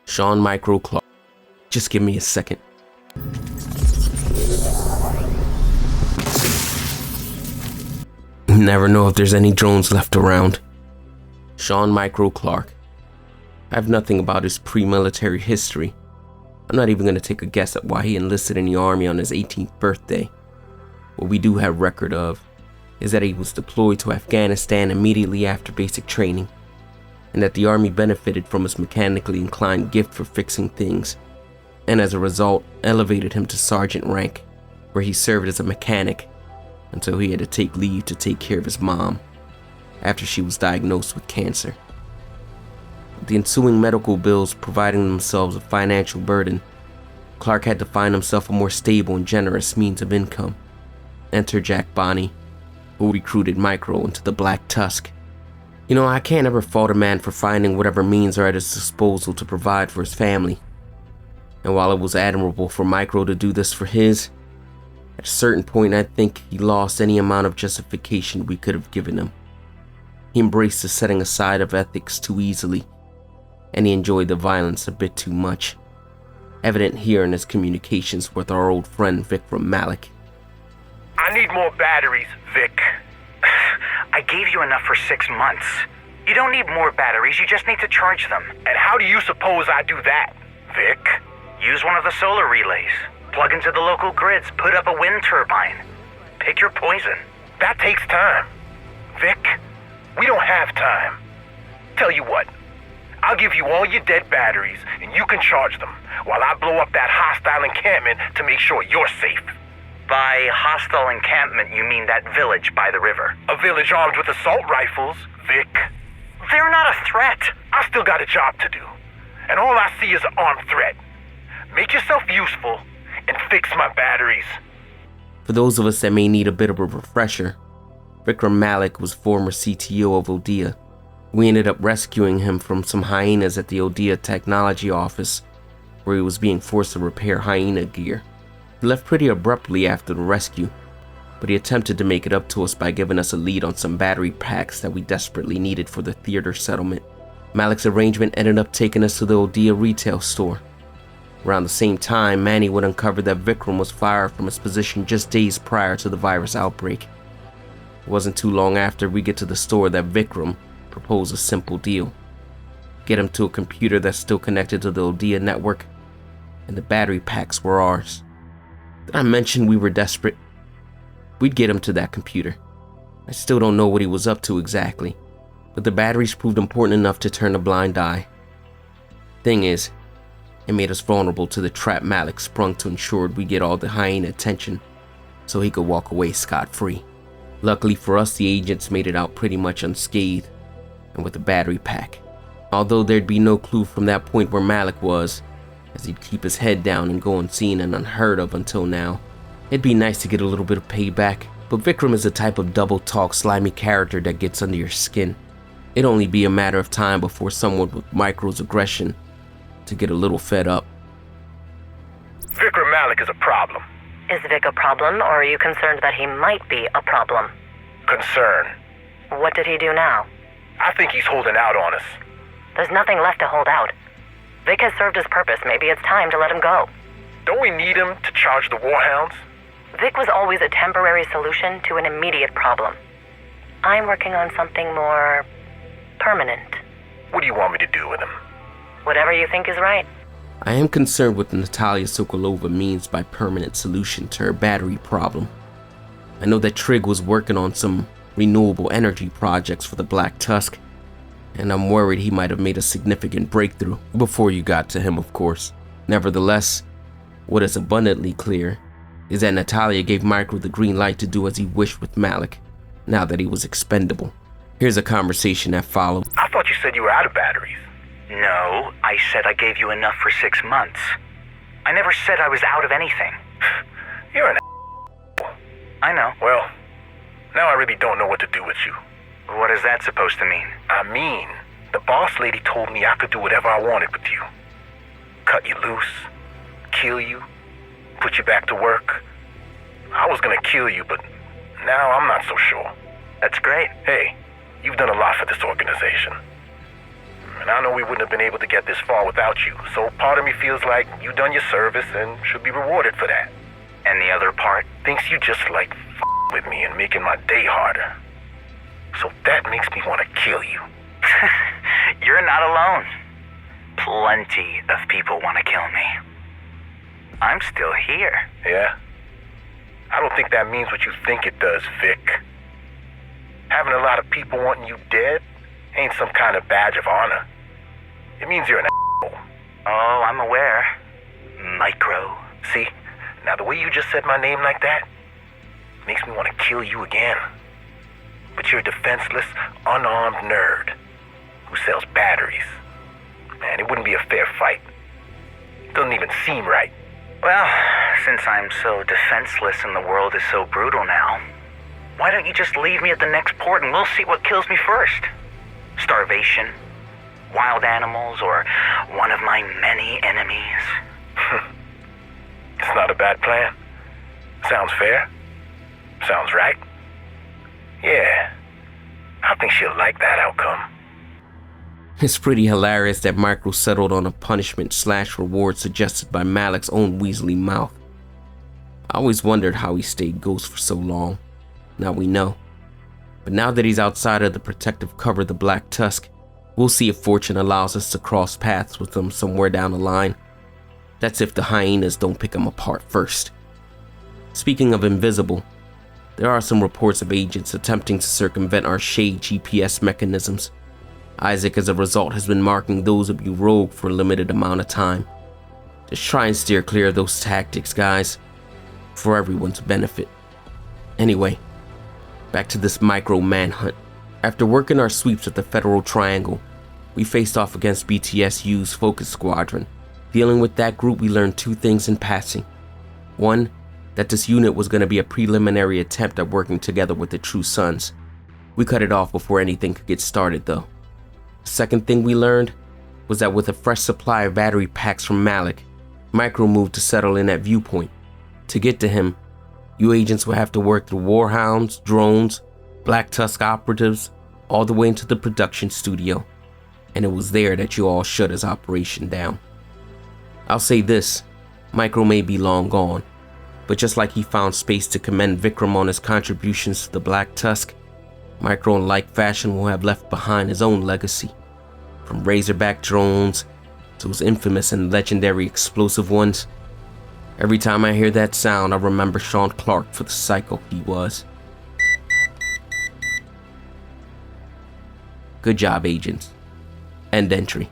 Shawn Micro Clarke. Just give me a second. You never know if there's any drones left around. Shawn Micro Clarke. I have nothing about his pre-military history. I'm not even going to take a guess at why he enlisted in the army on his 18th birthday. What we do have record of is that he was deployed to Afghanistan immediately after basic training, and that the army benefited from his mechanically inclined gift for fixing things, and as a result elevated him to sergeant rank, where he served as a mechanic until he had to take leave to take care of his mom after she was diagnosed with cancer. With the ensuing medical bills providing themselves a financial burden, Clarke had to find himself a more stable and generous means of income. Enter Jack Bonney, who recruited Micro into the Black Tusk. You know, I can't ever fault a man for finding whatever means are at his disposal to provide for his family. And while it was admirable for Micro to do this for his, at a certain point I think he lost any amount of justification we could have given him. He embraced the setting aside of ethics too easily, and he enjoyed the violence a bit too much, evident here in his communications with our old friend Vikram Malik. I need more batteries, Vic. I gave you enough for 6 months. You don't need more batteries, you just need to charge them. And how do you suppose I do that, Vic? Use one of the solar relays. Plug into the local grids, put up a wind turbine. Pick your poison. That takes time. Vic, we don't have time. Tell you what, I'll give you all your dead batteries and you can charge them while I blow up that hostile encampment to make sure you're safe. By hostile encampment, you mean that village by the river? A village armed with assault rifles, Vic. They're not a threat. I still got a job to do, and all I see is an armed threat. Make yourself useful and fix my batteries. For those of us that may need a bit of a refresher, Vikram Malik was former CTO of Odea. We ended up rescuing him from some hyenas at the Odea Technology office, where he was being forced to repair hyena gear. He left pretty abruptly after the rescue, but he attempted to make it up to us by giving us a lead on some battery packs that we desperately needed for the theater settlement. Malik's arrangement ended up taking us to the Odea retail store. Around the same time, Manny would uncover that Vikram was fired from his position just days prior to the virus outbreak. It wasn't too long after we get to the store that Vikram proposed a simple deal. Get him to a computer that's still connected to the Odea network, and the battery packs were ours. Did I mention we were desperate? We'd get him to that computer. I still don't know what he was up to exactly, but the batteries proved important enough to turn a blind eye. Thing is, it made us vulnerable to the trap Malik sprung to ensure we get all the hyena attention so he could walk away scot-free. Luckily for us, the agents made it out pretty much unscathed and with a battery pack. Although there'd be no clue from that point where Malik was, as he'd keep his head down and go unseen and unheard of until now. It'd be nice to get a little bit of payback, but Vikram is the type of double-talk, slimy character that gets under your skin. It'd only be a matter of time before someone with Micro's aggression to get a little fed up. Vikram Malik is a problem. Is Vic a problem, or are you concerned that he might be a problem? Concern. What did he do now? I think he's holding out on us. There's nothing left to hold out. Vic has served his purpose. Maybe it's time to let him go. Don't we need him to charge the warhounds? Vic was always a temporary solution to an immediate problem. I'm working on something more permanent. What do you want me to do with him? Whatever you think is right. I am concerned with what Natalia Sokolova means by permanent solution to her battery problem. I know that Trig was working on some renewable energy projects for the Black Tusk, and I'm worried he might have made a significant breakthrough before you got to him, of course. Nevertheless, what is abundantly clear is that Natalia gave Micro the green light to do as he wished with Malik, now that he was expendable. Here's a conversation that followed. I thought you said you were out of batteries. No, I said I gave you enough for 6 months. I never said I was out of anything. You're an I know. Well, now I really don't know what to do with you. What is that supposed to mean? I mean, the boss lady told me I could do whatever I wanted with you. Cut you loose, kill you, put you back to work. I was gonna kill you, but now I'm not so sure. That's great. Hey, you've done a lot for this organization. and I know we wouldn't have been able to get this far without you, so part of me feels like you done your service and should be rewarded for that. And the other part? Thinks you just like with me and making my day harder. So that makes me want to kill you. You're not alone. Plenty of people want to kill me. I'm still here. Yeah? I don't think that means what you think it does, Vic. Having a lot of people wanting you dead ain't some kind of badge of honor. It means you're an asshole. Oh, I'm aware. Micro. See? Now the way you just said my name like that makes me want to kill you again. But you're a defenseless, unarmed nerd who sells batteries. Man, it wouldn't be a fair fight. Doesn't even seem right. Well, since I'm so defenseless and the world is so brutal now, why don't you just leave me at the next port and we'll see what kills me first? Starvation, wild animals, or one of my many enemies? It's not a bad plan. Sounds fair. Sounds right. Yeah, I think she'll like that outcome. It's pretty hilarious that Micro settled on a punishment/reward suggested by Malik's own weaselly mouth. I always wondered how he stayed ghost for so long. Now we know. But now that he's outside of the protective cover of the Black Tusk, we'll see if fortune allows us to cross paths with him somewhere down the line. That's if the hyenas don't pick him apart first. Speaking of invisible, there are some reports of agents attempting to circumvent our shade GPS mechanisms. Isaac, as a result, has been marking those of you rogue for a limited amount of time. Just try and steer clear of those tactics, guys, for everyone's benefit. Anyway, back to this Micro manhunt. After working our sweeps at the Federal Triangle, we faced off against BTSU's Focus Squadron. Dealing with that group, we learned two things in passing. One, that this unit was going to be a preliminary attempt at working together with the True Sons. We cut it off before anything could get started, though. The second thing we learned was that with a fresh supply of battery packs from Malik, Micro moved to settle in at Viewpoint. To get to him, you agents would have to work through warhounds, drones, Black Tusk operatives, all the way into the production studio, and it was there that you all shut his operation down. I'll say this, Micro may be long gone, but just like he found space to commend Vikram on his contributions to the Black Tusk, Micro in like fashion will have left behind his own legacy. From Razorback drones to his infamous and legendary explosive ones. Every time I hear that sound, I remember Shawn Clarke for the psycho he was. Good job, agents. End entry.